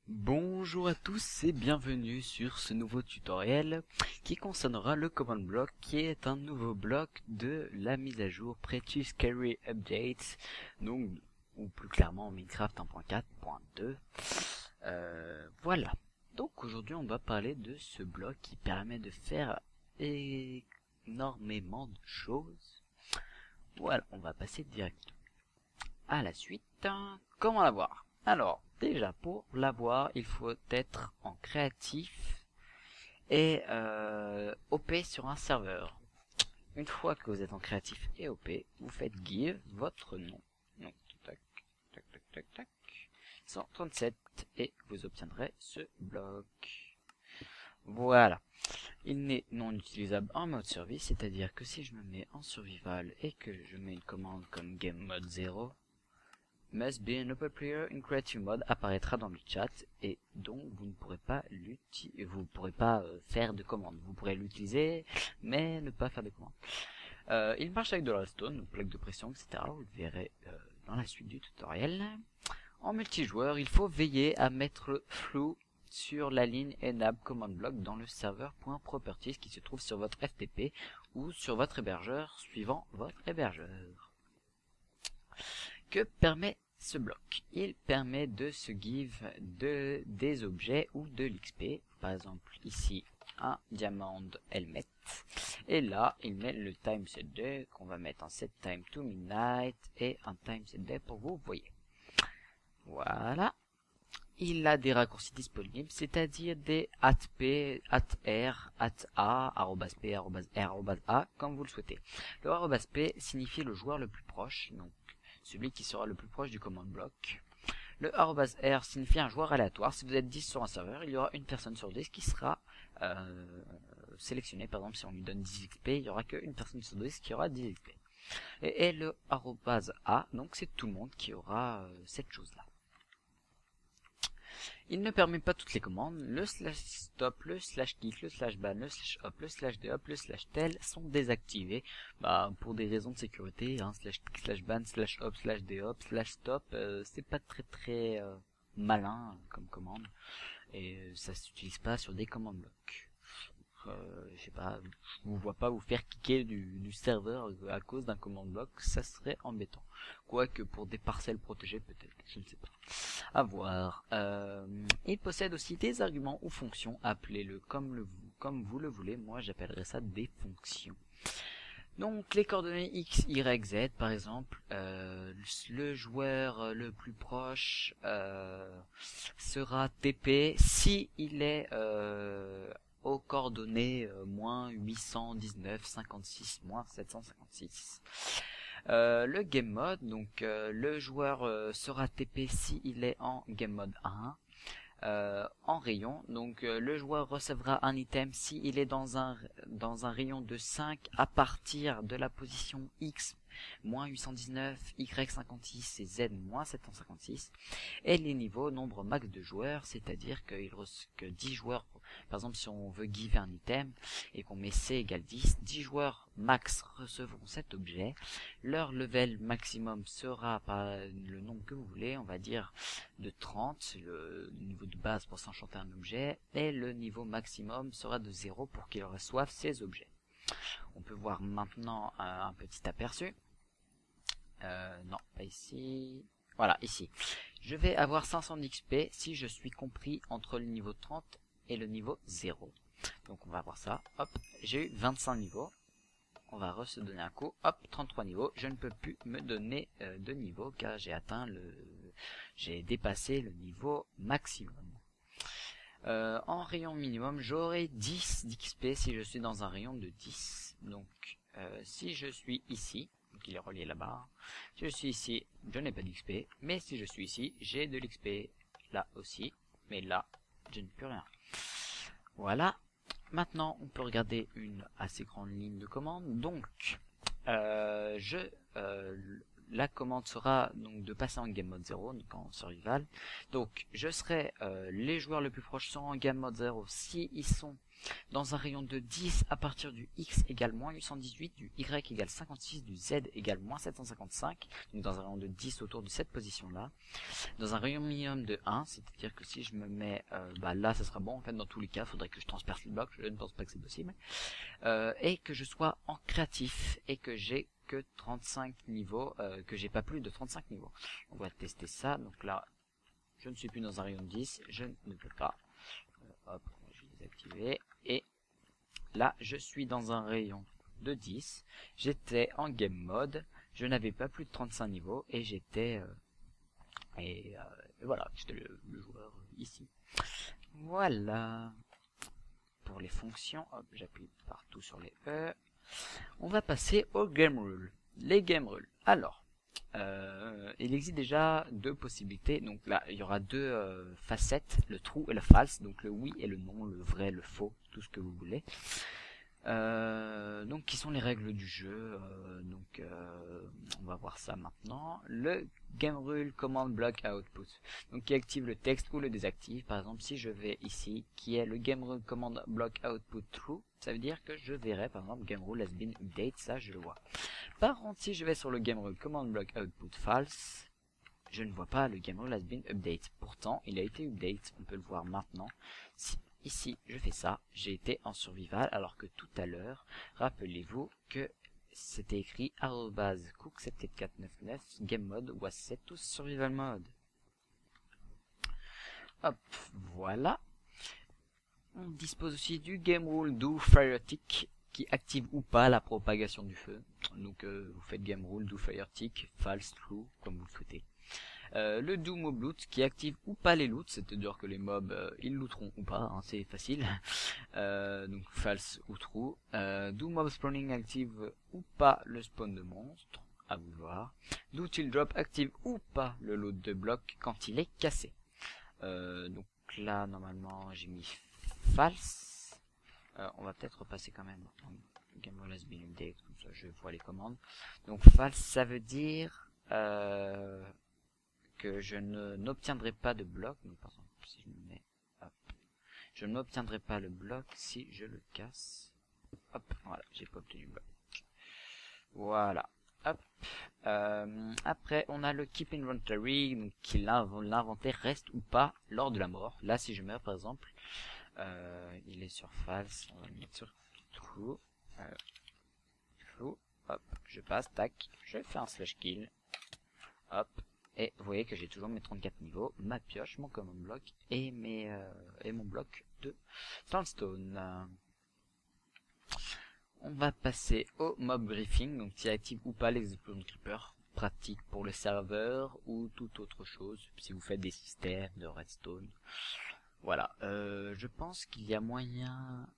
Bonjour à tous et bienvenue sur ce nouveau tutoriel qui concernera le command block, qui est un nouveau bloc de la mise à jour Pretty Scary Updates, donc, ou plus clairement Minecraft 1.4.2. Voilà. Donc aujourd'hui on va parler de ce bloc qui permet de faire énormément de choses. Voilà, on va passer direct à la suite. Comment l'avoir? Alors, déjà, pour l'avoir, il faut être en créatif et OP sur un serveur. Une fois que vous êtes en créatif et OP, vous faites give votre nom. Donc, tac, tac, tac, tac, tac, 137 et vous obtiendrez ce bloc. Voilà. Il n'est non utilisable en mode survie, c'est-à-dire que si je me mets en survival et que je mets une commande comme game mode 0, must be an open player in creative mode apparaîtra dans le chat et donc vous ne pourrez pas faire de commandes. Vous pourrez l'utiliser mais ne pas faire de commandes. Il marche avec de la redstone, donc plaque de pression, etc. Vous le verrez dans la suite du tutoriel. En multijoueur, il faut veiller à mettre le flou sur la ligne enable command block dans le serveur.properties qui se trouve sur votre FTP ou sur votre hébergeur suivant votre hébergeur. Que permet ce bloc? Il permet de se give des objets ou de l'XP. Par exemple, ici, un diamant helmet. Et là, il met le time set day qu'on va mettre en set time to midnight et un time set day pour vous voyez. Voilà. Il a des raccourcis disponibles, c'est-à-dire des @p, @r, @a, @p, @r, @a, comme vous le souhaitez. Le @p signifie le joueur le plus proche, donc celui qui sera le plus proche du command block. Le @r signifie un joueur aléatoire. Si vous êtes 10 sur un serveur, il y aura une personne sur 10 qui sera sélectionnée. Par exemple, si on lui donne 10 XP, il n'y aura qu'une personne sur 10 qui aura 10 XP. Et le @a, donc c'est tout le monde qui aura cette chose-là. Il ne permet pas toutes les commandes. Le /stop, le /kick, le /ban, le /hop, le /dhop, le /tel sont désactivés pour des raisons de sécurité. /kick, /ban, /hop, /dhop, /stop, c'est pas très malin comme commande et ça s'utilise pas sur des commandes blocs. Je sais pas, je vous vois pas vous faire kicker du serveur à cause d'un command block, ça serait embêtant. Quoique pour des parcelles protégées peut-être, je ne sais pas. À voir. Il possède aussi des arguments ou fonctions, appelez-le comme vous le voulez, moi j'appellerais ça des fonctions. Donc les coordonnées X, Y, Z par exemple, le joueur le plus proche sera TP si il est aux coordonnées moins 819, 56, moins 756. Le game mode, donc le joueur sera TP si il est en game mode 1. En rayon, donc le joueur recevra un item si il est dans un rayon de 5 à partir de la position X moins 819, Y 56 et Z moins 756. Et les niveaux, nombre max de joueurs, c'est-à-dire que 10 joueurs, par exemple si on veut give un item et qu'on met C égale 10, 10 joueurs max recevront cet objet. Leur level maximum sera par le nombre que vous voulez, on va dire de 30, c'est le niveau de base pour s'enchanter un objet, et le niveau maximum sera de 0 pour qu'ils reçoivent ces objets. On peut voir maintenant un petit aperçu. Non, pas ici. Voilà, ici. Je vais avoir 500 d'XP si je suis compris entre le niveau 30 et le niveau 0. Donc on va voir ça. Hop, j'ai eu 25 niveaux. On va se donner un coup. Hop, 33 niveaux. Je ne peux plus me donner de niveau car j'ai dépassé le niveau maximum. En rayon minimum, j'aurai 10 d'XP si je suis dans un rayon de 10. Donc, si je suis ici, donc il est relié là-bas, si je suis ici, je n'ai pas d'XP, mais si je suis ici, j'ai de l'XP là aussi, mais là, je n'ai plus rien. Voilà. Maintenant, on peut regarder une assez grande ligne de commande. Donc, la commande sera donc de passer en game mode 0, donc en survival. Donc je serai les joueurs les plus proches seront en game mode 0 si ils sont dans un rayon de 10 à partir du X égale moins 818, du Y égale 56, du Z égale moins 755, donc dans un rayon de 10 autour de cette position-là. Dans un rayon minimum de 1, c'est-à-dire que si je me mets là, ça sera bon, en fait dans tous les cas, il faudrait que je transperce le bloc, je ne pense pas que c'est possible. Et que je sois en créatif, et que j'ai que 35 niveaux, que j'ai pas plus de 35 niveaux. On va tester ça, donc là, je ne suis plus dans un rayon de 10, je ne peux pas. Hop, je vais désactiver. Et là, je suis dans un rayon de 10. J'étais en game mode. Je n'avais pas plus de 35 niveaux. Et j'étais... et voilà, j'étais le joueur ici. Voilà. Pour les fonctions, hop, j'appuie partout sur les E. On va passer aux game rules. Les game rules. Alors, il existe déjà deux possibilités. Donc là, il y aura deux facettes, le true et le false. Donc le oui et le non, le vrai, le faux, tout ce que vous voulez. Donc qui sont les règles du jeu. On va voir ça maintenant. Le game rule command block output. Donc qui active le texte ou le désactive. Par exemple, si je vais ici, qui est le game rule command block output true, ça veut dire que je verrai par exemple game rule has been update, ça je le vois. Par contre, si je vais sur le game rule command block output false, je ne vois pas le game rule has been update. Pourtant, il a été update, on peut le voir maintenant. Si ici, je fais ça, j'ai été en survival, alors que tout à l'heure, rappelez-vous que c'était écrit @cook74499 game mode was set to survival mode. Hop, voilà. On dispose aussi du game rule do fire tick qui active ou pas la propagation du feu. Donc vous faites game rule do fire tick, false, true, comme vous le souhaitez. Le do mob loot qui active ou pas les loots, c'est-à-dire que les mobs ils looteront ou pas, hein, c'est facile. Donc false ou true. Do mob spawning active ou pas le spawn de monstres, à vous voir. Do till drop active ou pas le loot de bloc quand il est cassé. Donc là normalement j'ai mis false. On va peut-être repasser quand même game has been updated, comme ça je vois les commandes. Donc false ça veut dire que je n'obtiendrai pas de bloc. Donc par exemple si je me mets hop, je n'obtiendrai pas le bloc si je le casse. Hop, voilà, j'ai pas obtenu le bloc. Voilà. Hop. Après on a le keep inventory, donc qui l'inventaire reste ou pas lors de la mort. Là si je meurs par exemple, il est sur false, on va le mettre sur true. True. Hop, je passe, tac, je fais un slash kill. Hop. Et vous voyez que j'ai toujours mes 34 niveaux, ma pioche, mon command block et mon bloc de sandstone. On va passer au mob briefing, donc qui active ou pas l'explosion creeper, pratique pour le serveur ou toute autre chose, si vous faites des systèmes de redstone. Voilà, je pense qu'il y a moyen...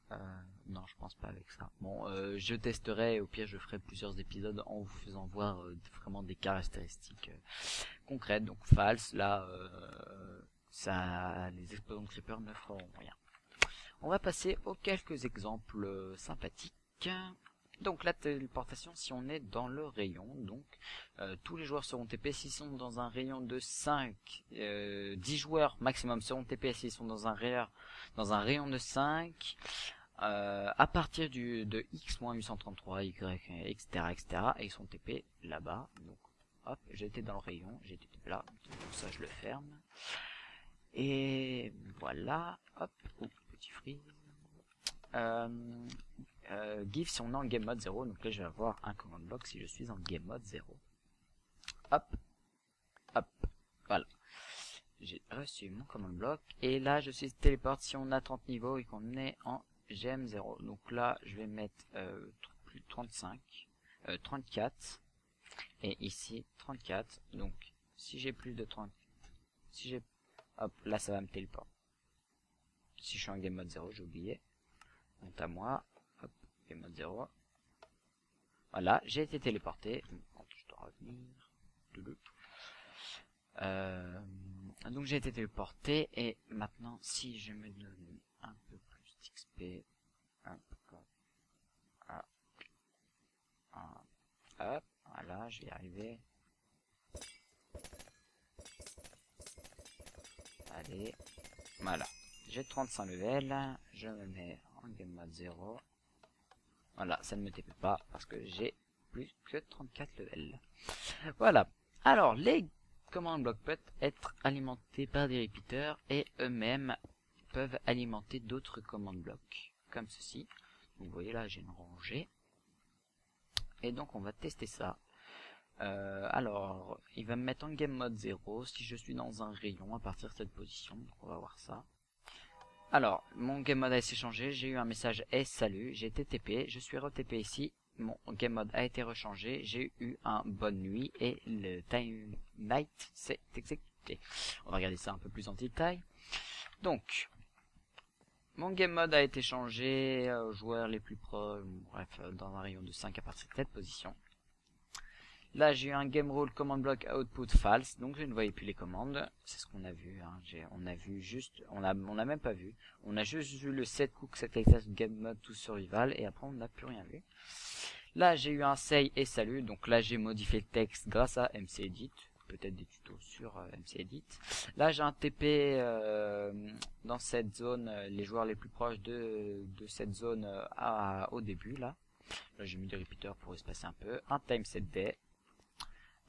non, je pense pas avec ça. Bon, je testerai, au pire je ferai plusieurs épisodes en vous faisant voir vraiment des caractéristiques concrètes. Donc false, là, les explosions de creeper ne feront rien. On va passer aux quelques exemples sympathiques. Donc la téléportation, si on est dans le rayon, donc tous les joueurs seront TP s'ils sont dans un rayon de 5, 10 joueurs maximum seront TP s'ils sont dans un rayon de 5, à partir de X-833, Y, etc. Et ils sont TP là-bas. Donc hop, j'ai été dans le rayon, j'ai été TP là, donc ça je le ferme. Et voilà, hop, petit freeze. Give si on est en game mode 0, donc là je vais avoir un command block si je suis en game mode 0. Hop, hop, voilà. J'ai reçu mon command block et là je suis téléport si on a 30 niveaux et qu'on est en GM0. Donc là je vais mettre 35, 34 et ici 34. Donc si j'ai plus de 30, si j'ai, hop, là ça va me téléporter. Si je suis en game mode 0, j'ai oublié. Monte à moi. Hop, game mode 0. Voilà, j'ai été téléporté. Je dois revenir. Donc j'ai été téléporté et maintenant si je me donne un peu plus d'XP, hop, voilà, je vais y arriver. Allez, voilà. J'ai 35 levels, je me mets en game mode 0. Voilà, ça ne me TP pas parce que j'ai plus que 34 levels. Voilà. Alors, les command blocks peuvent être alimentés par des repeaters et eux-mêmes peuvent alimenter d'autres command blocks, comme ceci. Vous voyez là, j'ai une rangée. Et donc, on va tester ça. Alors, il va me mettre en game mode 0 si je suis dans un rayon à partir de cette position. Donc, on va voir ça. Alors, mon game mode a été changé, j'ai eu un message « Hey, salut », j'ai été TP, je suis re-TP ici, mon game mode a été rechangé, j'ai eu un « Bonne nuit » et le time night s'est exécuté. On va regarder ça un peu plus en détail. Donc, mon game mode a été changé, joueurs les plus proches, bref, dans un rayon de 5 à partir de cette position. Là, j'ai eu un game rule command block output false, donc je ne voyais plus les commandes. C'est ce qu'on a vu. Hein. On a vu juste, on a même pas vu. On a juste vu le set cook, set game mode to survival, et après on n'a plus rien vu. Là, j'ai eu un say et salut, donc là j'ai modifié le texte grâce à MCEdit, peut-être des tutos sur MCEdit. Là, j'ai un TP dans cette zone, les joueurs les plus proches de cette zone au début là. Là, j'ai mis des repeaters pour espacer un peu. Un time set day.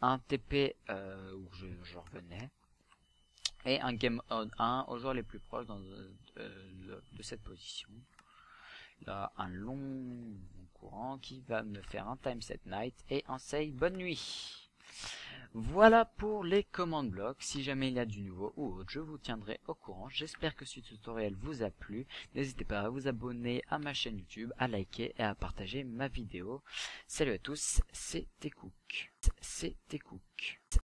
Un TP où je revenais, et un game on 1 aux joueurs les plus proches de cette position. Là, un long courant qui va me faire un time set night et un say bonne nuit. Voilà pour les command blocks. Si jamais il y a du nouveau ou autre, je vous tiendrai au courant. J'espère que ce tutoriel vous a plu. N'hésitez pas à vous abonner à ma chaîne YouTube, à liker et à partager ma vidéo. Salut à tous, c'était Cook.